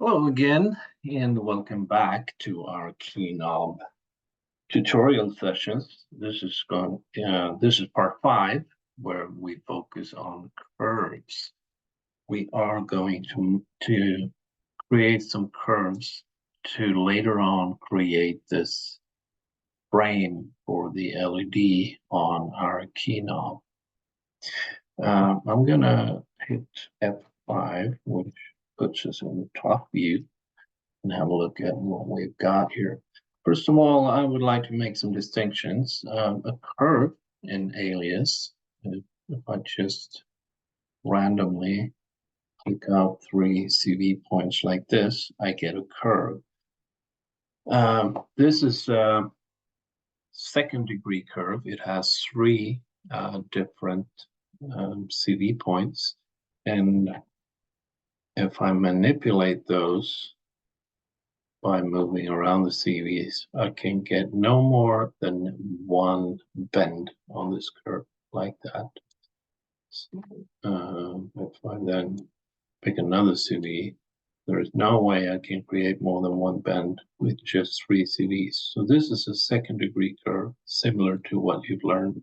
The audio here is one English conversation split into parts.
Hello again, and welcome back to our keyknob tutorial sessions. This is part 5, where we focus on curves. We are going to create some curves to later on create this frame for the LED on our keyknob. I'm gonna hit F5, which puts us in the top view, and have a look at what we've got here. First of all, I would like to make some distinctions. A curve in Alias, if I just randomly click out 3 CV points like this, I get a curve. This is a second degree curve. It has 3 different CV points, and if I manipulate those by moving around the CVs, I can get no more than 1 bend on this curve like that. So, if I then pick another CV, there is no way I can create more than 1 bend with just 3 CVs. So this is a second degree curve, similar to what you've learned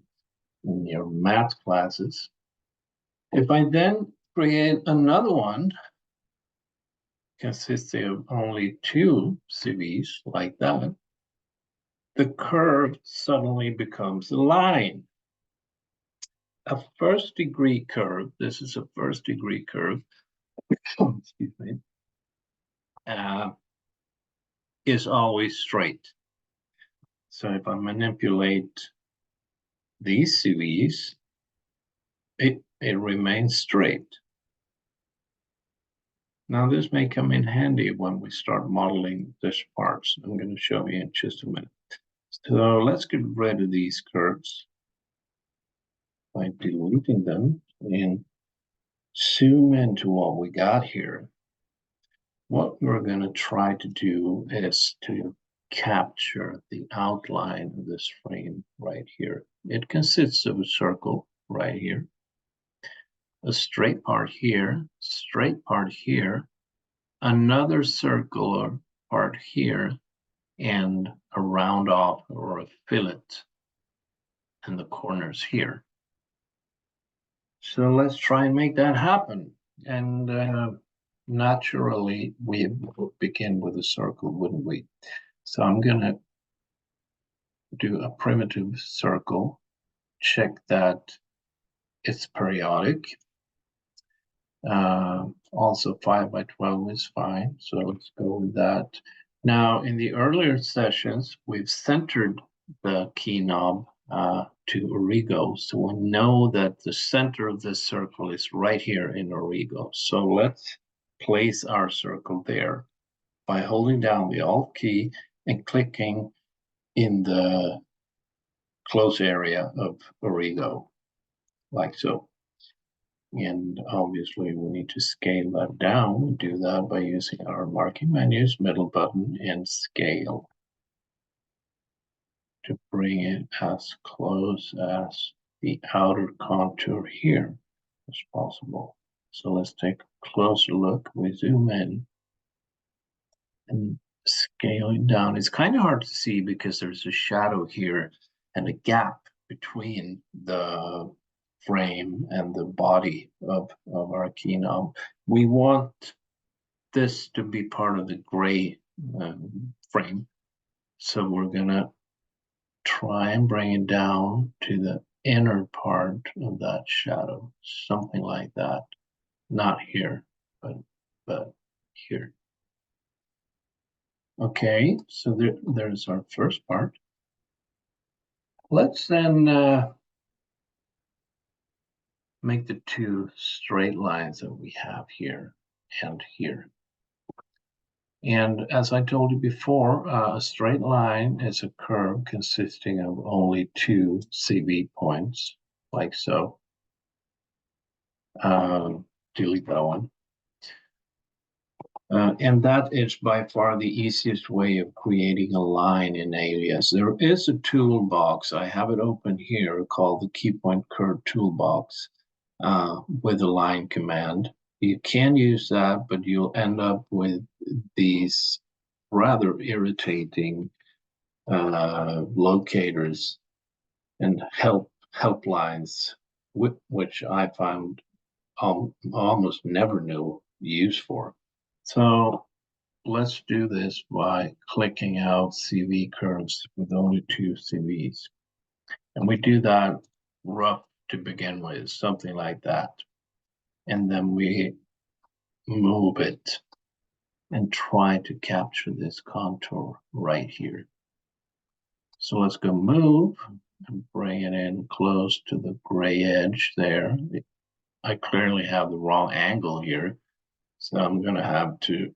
in your math classes. If I then create another one consisting of only 2 CVs like that, the curve suddenly becomes a line. A first degree curve, this is a first degree curve, excuse me, is always straight. So if I manipulate these CVs, it remains straight. Now this may come in handy when we start modeling this part. So I'm going to show you in just a minute. So let's get rid of these curves by deleting them and zoom into what we got here. What we're going to try to do is to capture the outline of this frame right here. It consists of a circle right here, a straight part here, another circular part here, and a round off or a fillet in the corners here. So let's try and make that happen. And naturally, we would begin with a circle, wouldn't we? So I'm going to do a primitive circle, check that it's periodic. Also 5 by 12 is fine, so let's go with that. Now, in the earlier sessions, we've centered the keyknob to Origo, so we know that the center of this circle is right here in Origo. So let's place our circle there by holding down the Alt key and clicking in the close area of Origo, like so. And obviously we need to scale that down. We do that by using our marking menus, middle button, and scale to bring it as close as the outer contour here as possible. So let's take a closer look. We zoom in and scale it down. It's kind of hard to see because there's a shadow here and a gap between the frame and the body of our keyknob. We want this to be part of the gray frame. So we're gonna try and bring it down to the inner part of that shadow, something like that. Not here, but here. Okay, so there's our first part. Let's then make the 2 straight lines that we have here and here. And as I told you before, a straight line is a curve consisting of only 2 CV points, like so. Delete that one. And that is by far the easiest way of creating a line in Alias. There is a toolbox, I have it open here, called the Key Point Curve Toolbox with a line command. You can use that, but you'll end up with these rather irritating locators and helplines, which I found almost never knew use for. So let's do this by clicking out CV curves with only 2 CVs. And we do that rough to begin with, something like that. And then we move it and try to capture this contour right here. So let's go move and bring it in close to the gray edge there. I clearly have the wrong angle here, so I'm going to have to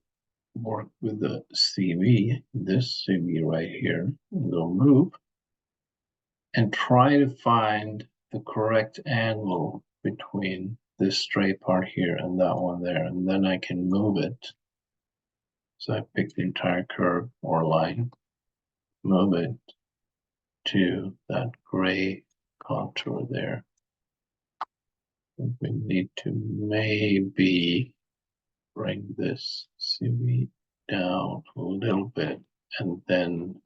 work with the CV, this CV right here, and go move and try to find the correct angle between this straight part here and that one there, and then I can move it. So I pick the entire curve or line, move it to that gray contour there. We need to maybe bring this CV down a little bit and then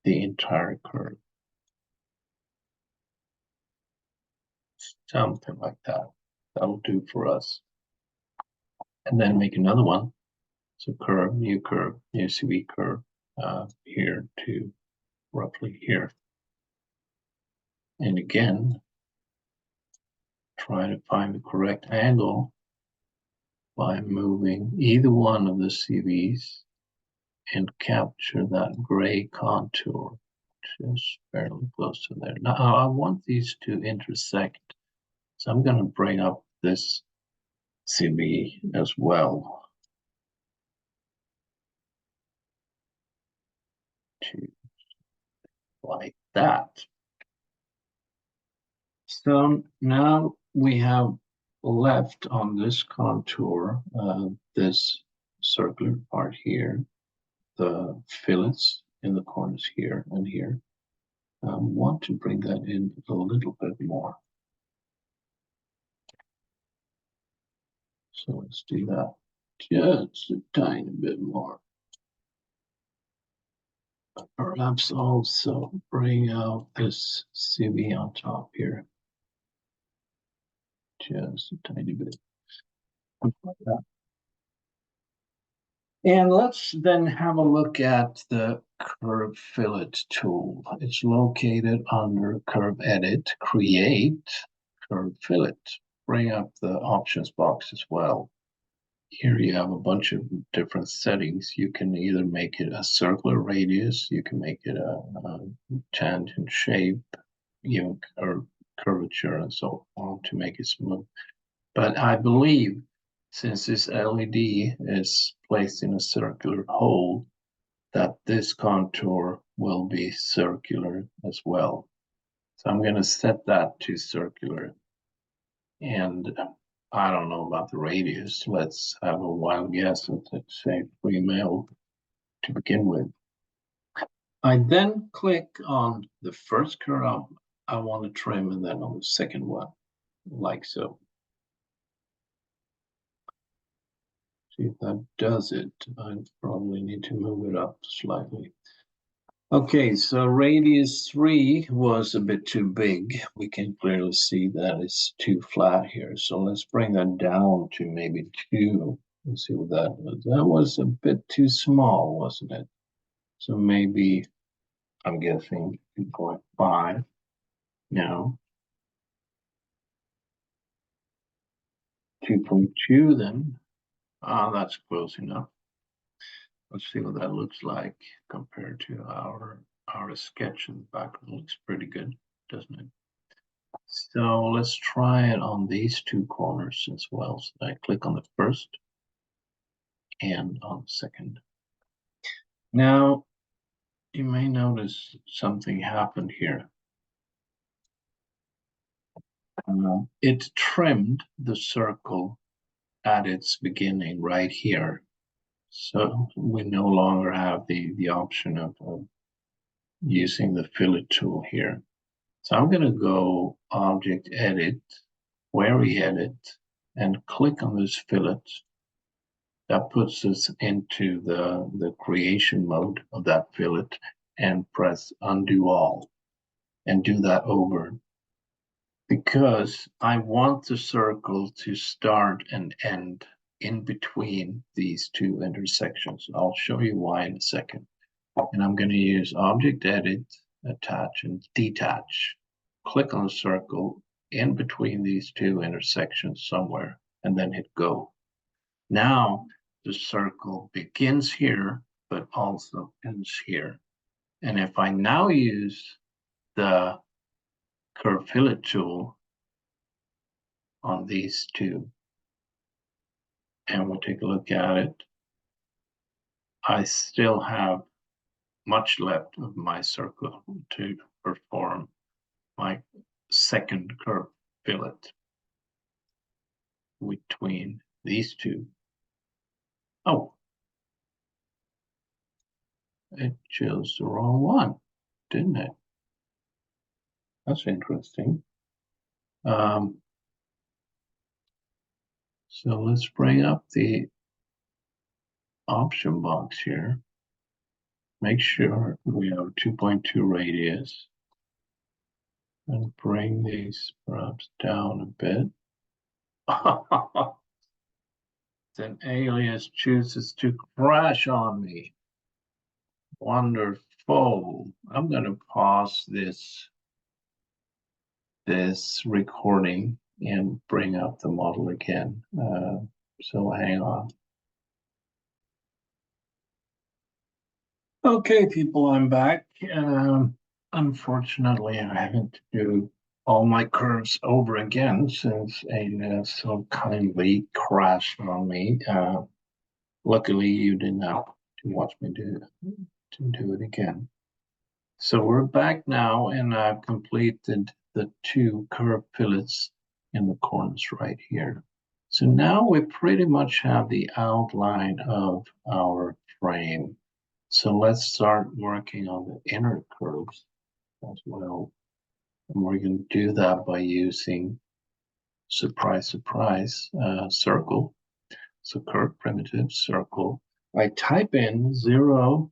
the entire curve. Something like that. That'll do for us. And then make another one. So curve, new CV curve here to roughly here. And again, try to find the correct angle by moving either one of the CVs and capture that gray contour, which is fairly close to there. Now I want these to intersect. So I'm going to bring up this CV as well to like that. So now we have left on this contour, this circular part here, the fillets in the corners here and here. I want to bring that in a little bit more. So let's do that just a tiny bit more. Perhaps also bring out this CV on top here. Just a tiny bit. Like that. And let's then have a look at the curve fillet tool. It's located under curve edit, create curve fillet. Bring up the options box as well. Here you have a bunch of different settings. You can either make it a circular radius, you can make it a tangent shape, even or curvature and so on to make it smooth. But I believe since this LED is placed in a circular hole, that this contour will be circular as well. So I'm going to set that to circular. And I don't know about the radius. Let's have a wild guess and say 3 mil to begin with. I then click on the first curve I want to trim and then on the second one, like so. See if that does it. I probably need to move it up slightly. Okay, so radius 3 was a bit too big. We can clearly see that it's too flat here. So let's bring that down to maybe 2. Let's see what that was. That was a bit too small, wasn't it? So maybe, I'm guessing 2.5. No. 2.2 then. That's close enough. Let's see what that looks like compared to our sketch in the background. Looks pretty good, doesn't it? So let's try it on these 2 corners as well. So I click on the first and on the second. Now, you may notice something happened here. It trimmed the circle at its beginning right here. So we no longer have the option of using the fillet tool here. So I'm going to go Object Edit, Query Edit, and click on this fillet. That puts us into the creation mode of that fillet, and press undo all and do that over, because I want the circle to start and end in between these two intersections. I'll show you why in a second. And I'm going to use Object Edit, Attach, and Detach. Click on the circle in between these two intersections somewhere, and then hit Go. Now the circle begins here, but also ends here. And if I now use the curve fillet tool on these two, and we'll take a look at it, I still have much left of my circle to perform my second curve fillet between these two. Oh, it chose the wrong one, didn't it? That's interesting. So let's bring up the option box here. Make sure we have 2.2 radius, and bring these perhaps down a bit. Then Alias chooses to crash on me. Wonderful. I'm going to pause this recording and bring up the model again. So hang on. Okay, people, I'm back. Unfortunately, I haven't to do all my curves over again since Alias so kindly crashed on me. Luckily, you didn't have to watch me do it again. So we're back now, and I've completed the two curved fillets in the corners right here. So now we pretty much have the outline of our frame. So let's start working on the inner curves as well. And we're going to do that by using, surprise, surprise, circle. So curve primitive circle. I type in 0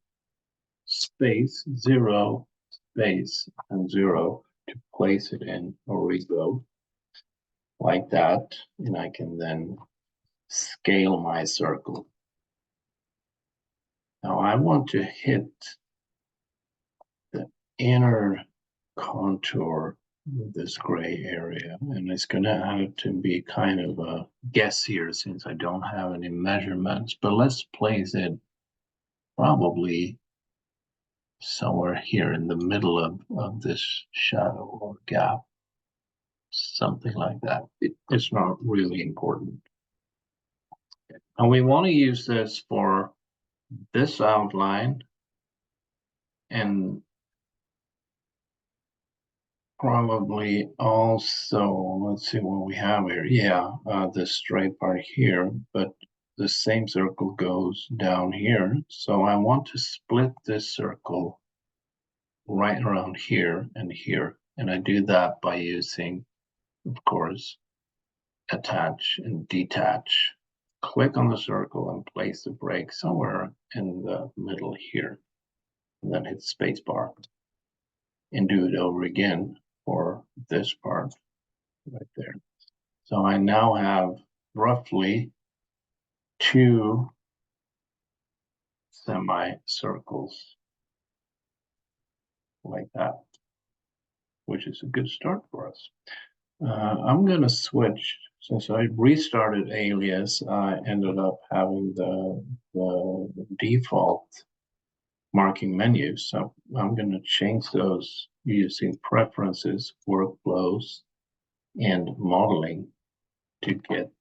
space 0 space and 0 to place it in Origo like that, and I can then scale my circle. Now I want to hit the inner contour of this gray area, and it's going to have to be kind of a guess here since I don't have any measurements, but let's place it probably somewhere here in the middle of this shadow or gap, something like that. It's not really important. And we want to use this for this outline, and probably also, let's see what we have here. Yeah, the straight part here, but the same circle goes down here. So I want to split this circle right around here and here. And I do that by using, of course, attach and detach. Click on the circle and place the break somewhere in the middle here. And then hit spacebar and do it over again for this part right there. So I now have roughly 2 semicircles like that, which is a good start for us. I'm going to switch. Since I restarted Alias, I ended up having the default marking menus. So I'm going to change those using preferences, workflows, and modeling to get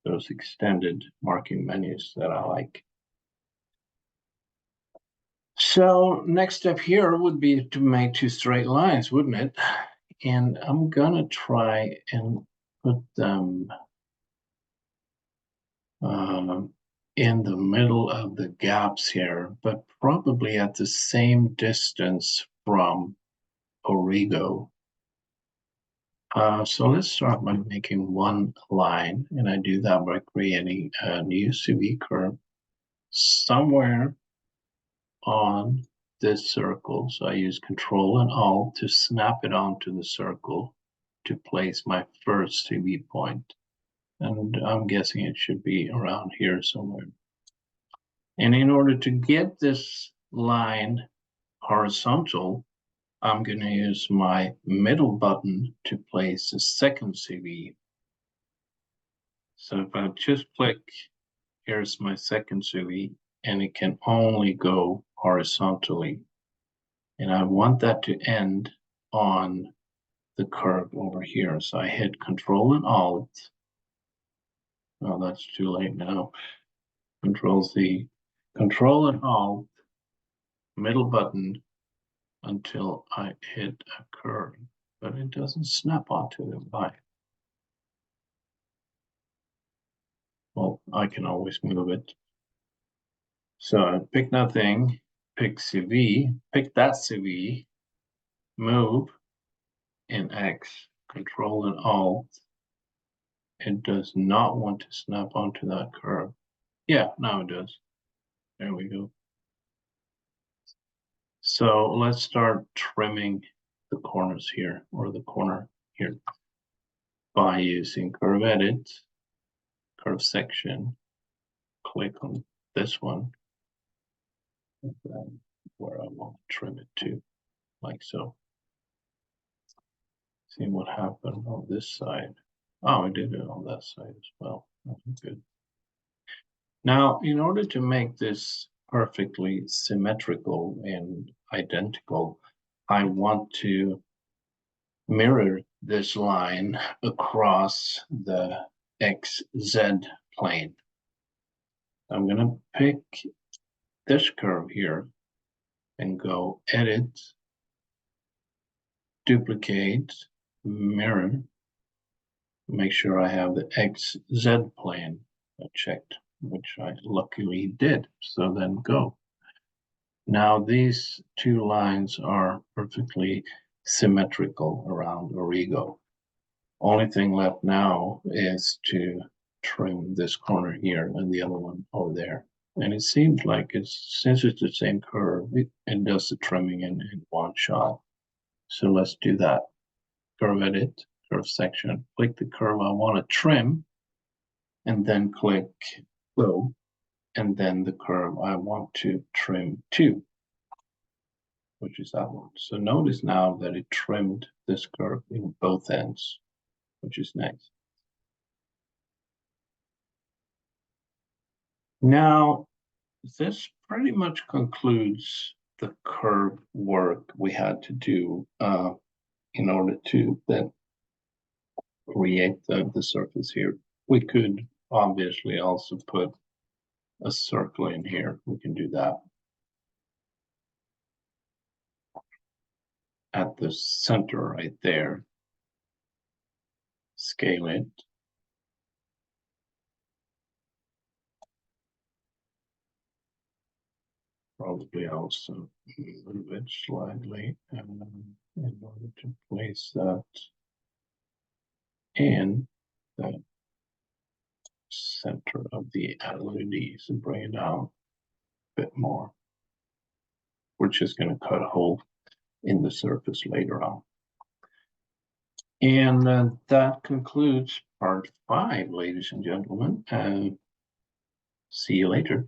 those extended marking menus that I like. So next step here would be to make 2 straight lines, wouldn't it? And I'm gonna try and put them in the middle of the gaps here, but probably at the same distance from Origo. So let's start by making one line, and I do that by creating a new CV curve somewhere on this circle. So I use Control and Alt to snap it onto the circle to place my first CV point. And I'm guessing it should be around here somewhere. And in order to get this line horizontal, I'm going to use my middle button to place a second CV. So if I just click, here's my second CV, and it can only go horizontally. And I want that to end on the curve over here. So I hit Control and Alt. Oh, that's too late now. Control Z, Control and Alt, middle button until I hit a curve, but it doesn't snap onto the line. Well, I can always move it. So I pick nothing, pick CV, pick that CV, move in X, Control and Alt. It does not want to snap onto that curve. Yeah, now it does. There we go. So let's start trimming the corners here, or the corner here, by using Curve Edit, Curve Section, click on this one, and then where I want to trim it to, like so. See what happened on this side. Oh, I did it on that side as well. That's good. Now, in order to make this perfectly symmetrical and identical, I want to mirror this line across the XZ plane. I'm going to pick this curve here and go Edit, Duplicate, Mirror. Make sure I have the XZ plane checked, which I luckily did. So then go. Now these two lines are perfectly symmetrical around Origo. Only thing left now is to trim this corner here and the other one over there. And it seems like since it's the same curve, it does the trimming in one shot. So let's do that. Curve Edit, Curve Section, click the curve I want to trim, and then click Flow, and then the curve I want to trim to, which is that one. So notice now that it trimmed this curve in both ends, which is nice. Now, this pretty much concludes the curve work we had to do in order to then create the surface here. We could obviously also put a circle in here. We can do that. At the center right there. Scale it. Probably also move it slightly in order to place that in the center of the LEDs and bring it down a bit more. We're just going to cut a hole in the surface later on. And that concludes part 5, ladies and gentlemen. See you later.